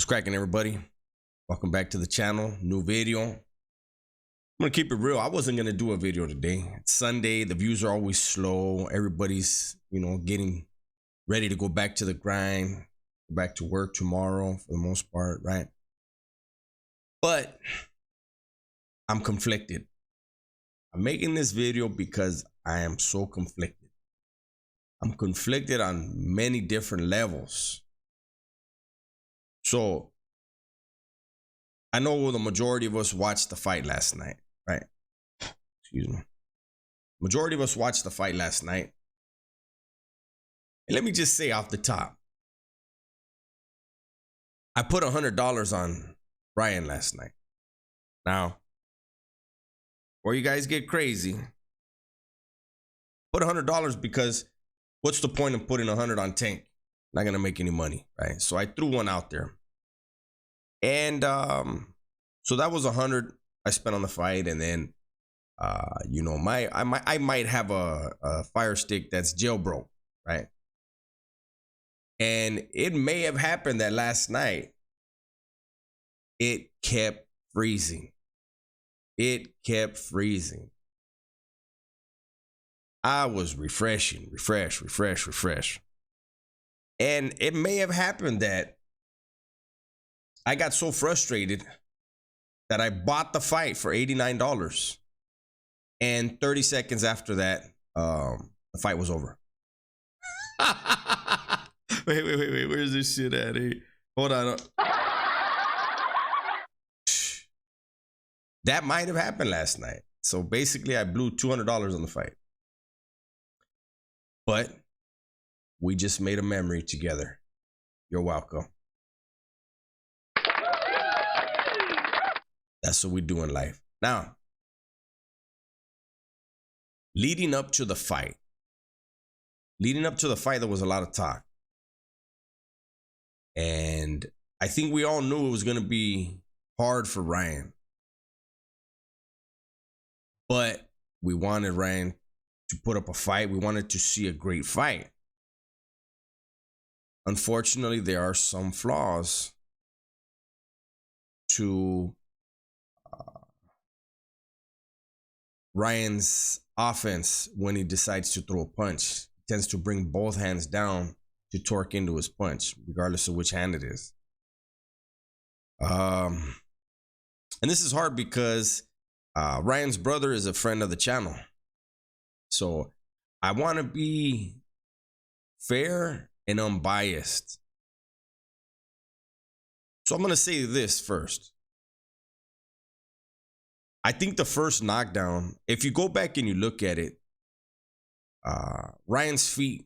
What's cracking, everybody? Welcome back to the channel. New video. I'm gonna keep it real. I wasn't gonna do a video today. It's Sunday. The views are always slow. Everybody's, getting ready to go back to the grind, go back to work tomorrow for the most part, right? But I'm conflicted. I'm making this video because I am so conflicted. I'm conflicted on many different levels. So I know the majority of us watched the fight last night, right? Excuse me. Majority of us watched the fight last night. And let me just say off the top, I put $100 on Ryan last night. Now, before you guys get crazy, put $100 because what's the point of putting 100 on Tank? Not gonna make any money, right? So I threw one out there. And so that was 100 I spent on the fight, and then I might have a fire stick that's jailbroke, right? And it may have happened that last night it kept freezing. It kept freezing. I was refresh. And it may have happened that I got so frustrated that I bought the fight for $89. And 30 seconds after that, the fight was over. Wait. Where's this shit at? Hey, hold on. That might have happened last night. So basically, I blew $200 on the fight. But we just made a memory together. You're welcome. That's what we do in life. Now, leading up to the fight, there was a lot of talk. And I think we all knew it was going to be hard for Ryan. But we wanted Ryan to put up a fight. We wanted to see a great fight. Unfortunately, there are some flaws to Ryan's offense when he decides to throw a punch. He tends to bring both hands down to torque into his punch, regardless of which hand it is. And this is hard because Ryan's brother is a friend of the channel. So I want to be fair and unbiased. So I'm going to say this first. I think the first knockdown, if you go back and you look at it, Ryan's feet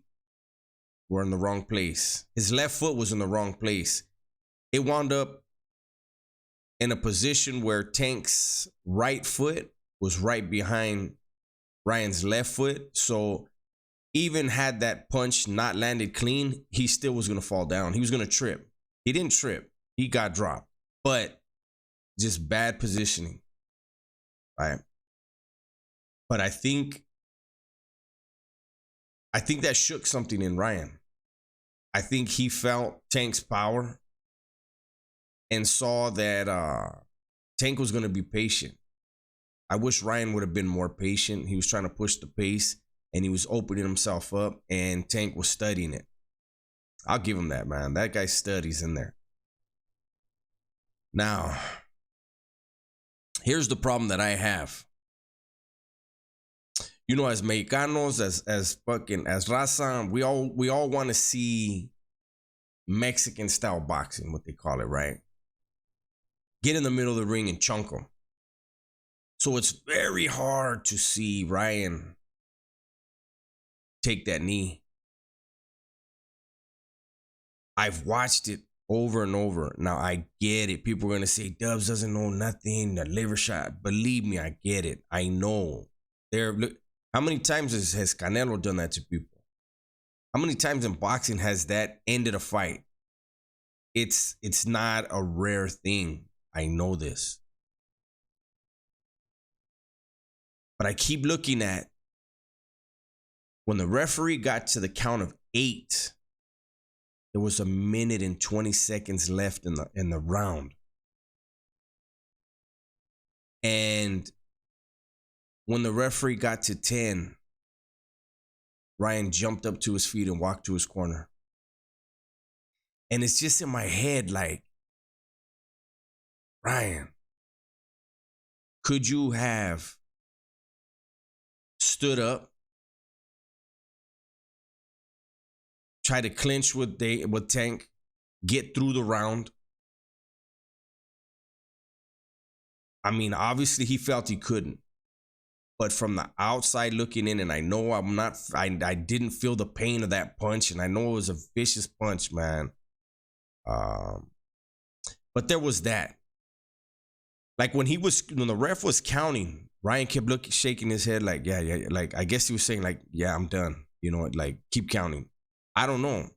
were in the wrong place. His left foot was in the wrong place. It wound up in a position where Tank's right foot was right behind Ryan's left foot. So even had that punch not landed clean, he still was going to fall down. He was going to trip. He didn't trip. He got dropped. But just bad positioning. Right. But I think that shook something in Ryan. I think he felt Tank's power and saw that Tank was going to be patient. I wish Ryan would have been more patient. He was trying to push the pace and he was opening himself up, and Tank was studying it. I'll give him that, man. That guy studies in there. Now, here's the problem that I have. As Mexicanos, as raza, we all want to see Mexican style boxing, what they call it, right? Get in the middle of the ring and chunk them. So it's very hard to see Ryan take that knee. I've watched it over and over. Now, I get it. People are going to say, Dubs doesn't know nothing, the liver shot. Believe me, I get it. I know. How many times has Canelo done that to people? How many times in boxing has that ended a fight? It's not a rare thing. I know this. But I keep looking at when the referee got to the count of 8 There was a minute and 20 seconds left in the round. And when the referee got to 10, Ryan jumped up to his feet and walked to his corner. And it's just in my head like, Ryan, could you have stood up, try to clinch with Tank, get through the round? I mean, obviously he felt he couldn't, but from the outside looking in, and I know I didn't feel the pain of that punch, and I know it was a vicious punch, man. But there was that. Like when the ref was counting, Ryan kept shaking his head like, yeah. Like, I guess he was saying like, yeah, I'm done. You know, like keep counting. I don't know.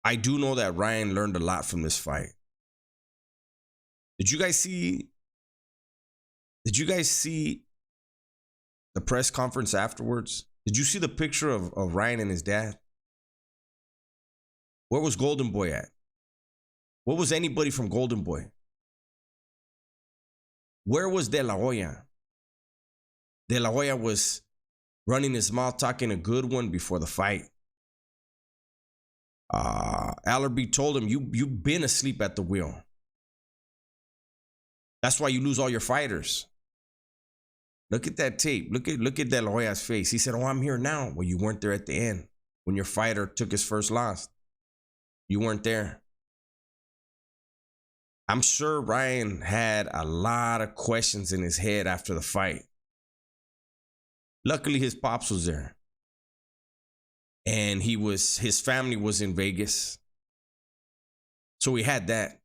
I do know that Ryan learned a lot from this fight. Did you guys see the press conference afterwards? Did you see the picture of Ryan and his dad? Where was Golden Boy at? Where was anybody from Golden Boy? Where was De La Hoya? De La Hoya was running his mouth, talking a good one before the fight. Allerby told him, you've been asleep at the wheel. That's why you lose all your fighters. Look at that tape. Look at De La Hoya's face. He said, oh, I'm here now. Well, you weren't there at the end when your fighter took his first loss. You weren't there. I'm sure Ryan had a lot of questions in his head after the fight. Luckily, his pops was there. And his family was in Vegas. So he had that.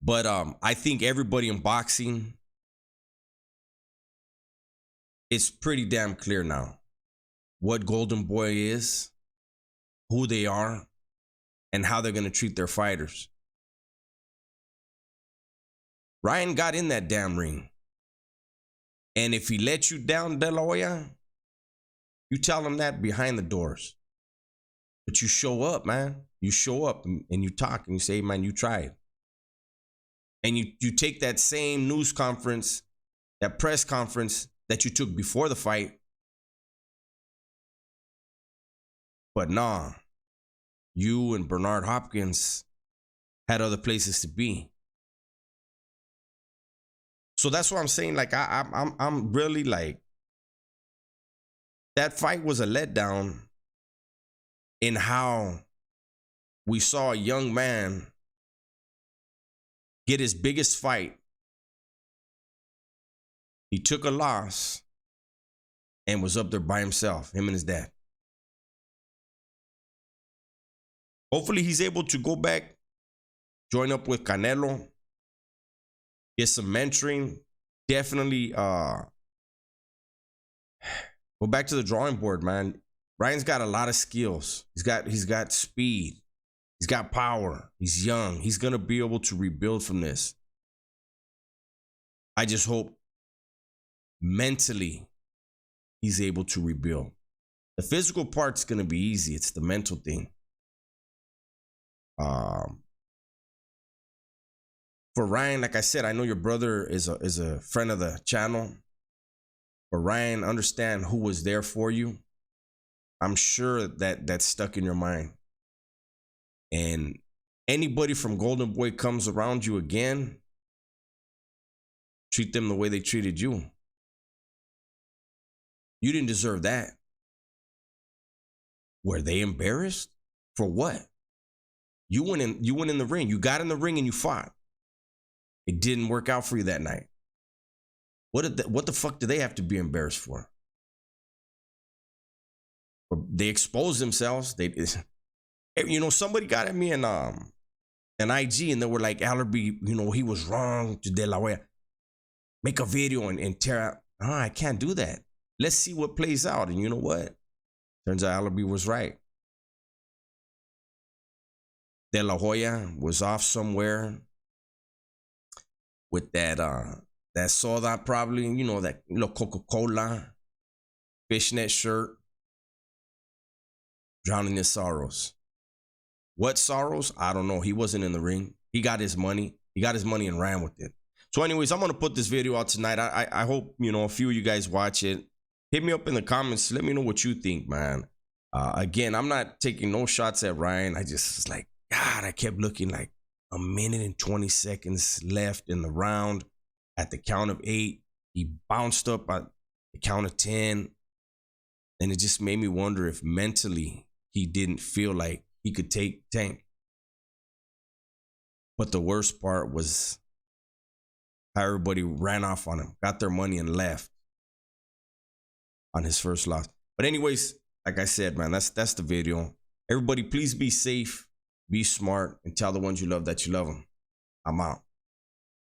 But I think everybody in boxing, it's pretty damn clear now what Golden Boy is, who they are, and how they're going to treat their fighters. Ryan got in that damn ring. And if he let you down, De La Hoya, you tell him that behind the doors. But you show up, man. You show up and you talk and you say, man, you tried. And you take that same news conference, that press conference that you took before the fight. But nah, you and Bernard Hopkins had other places to be. So that's what I'm saying. Like I'm really like, that fight was a letdown in how we saw a young man get his biggest fight. He took a loss and was up there by himself, him and his dad. Hopefully he's able to go back, join up with Canelo, get some mentoring. Definitely go back to the drawing board, man. Ryan's got a lot of skills. He's got speed. He's got power. He's young. He's going to be able to rebuild from this. I just hope mentally he's able to rebuild. The physical part's going to be easy. It's the mental thing. For Ryan, like I said, I know your brother is a friend of the channel. But Ryan, understand who was there for you. I'm sure that's stuck in your mind. And anybody from Golden Boy comes around you again, treat them the way they treated you. You didn't deserve that. Were they embarrassed? For what? You went in the ring. You got in the ring and you fought. It didn't work out for you that night. What the fuck do they have to be embarrassed for? They exposed themselves. Somebody got at me in IG and they were like, Allerby, he was wrong to De La Hoya. Make a video and tear out. I can't do that. Let's see what plays out. And you know what? Turns out Allerby was right. De La Hoya was off somewhere with that soda, probably, that little Coca-Cola fishnet shirt. drowning his sorrows. What sorrows? I don't know. He wasn't in the ring. He got his money. He got his money and ran with it. So anyways, I'm going to put this video out tonight. I hope, you know, a few of you guys watch it. Hit me up in the comments. Let me know what you think, man. Again, I'm not taking no shots at Ryan. I just was like, God, I kept looking like a minute and 20 seconds left in the round. At the count of 8, he bounced up at the count of 10. And it just made me wonder if mentally he didn't feel like he could take Tank. But the worst part was how everybody ran off on him, got their money and left on his first loss. But anyways, like I said, man, that's the video. Everybody, please be safe, be smart, and tell the ones you love that you love them. I'm out.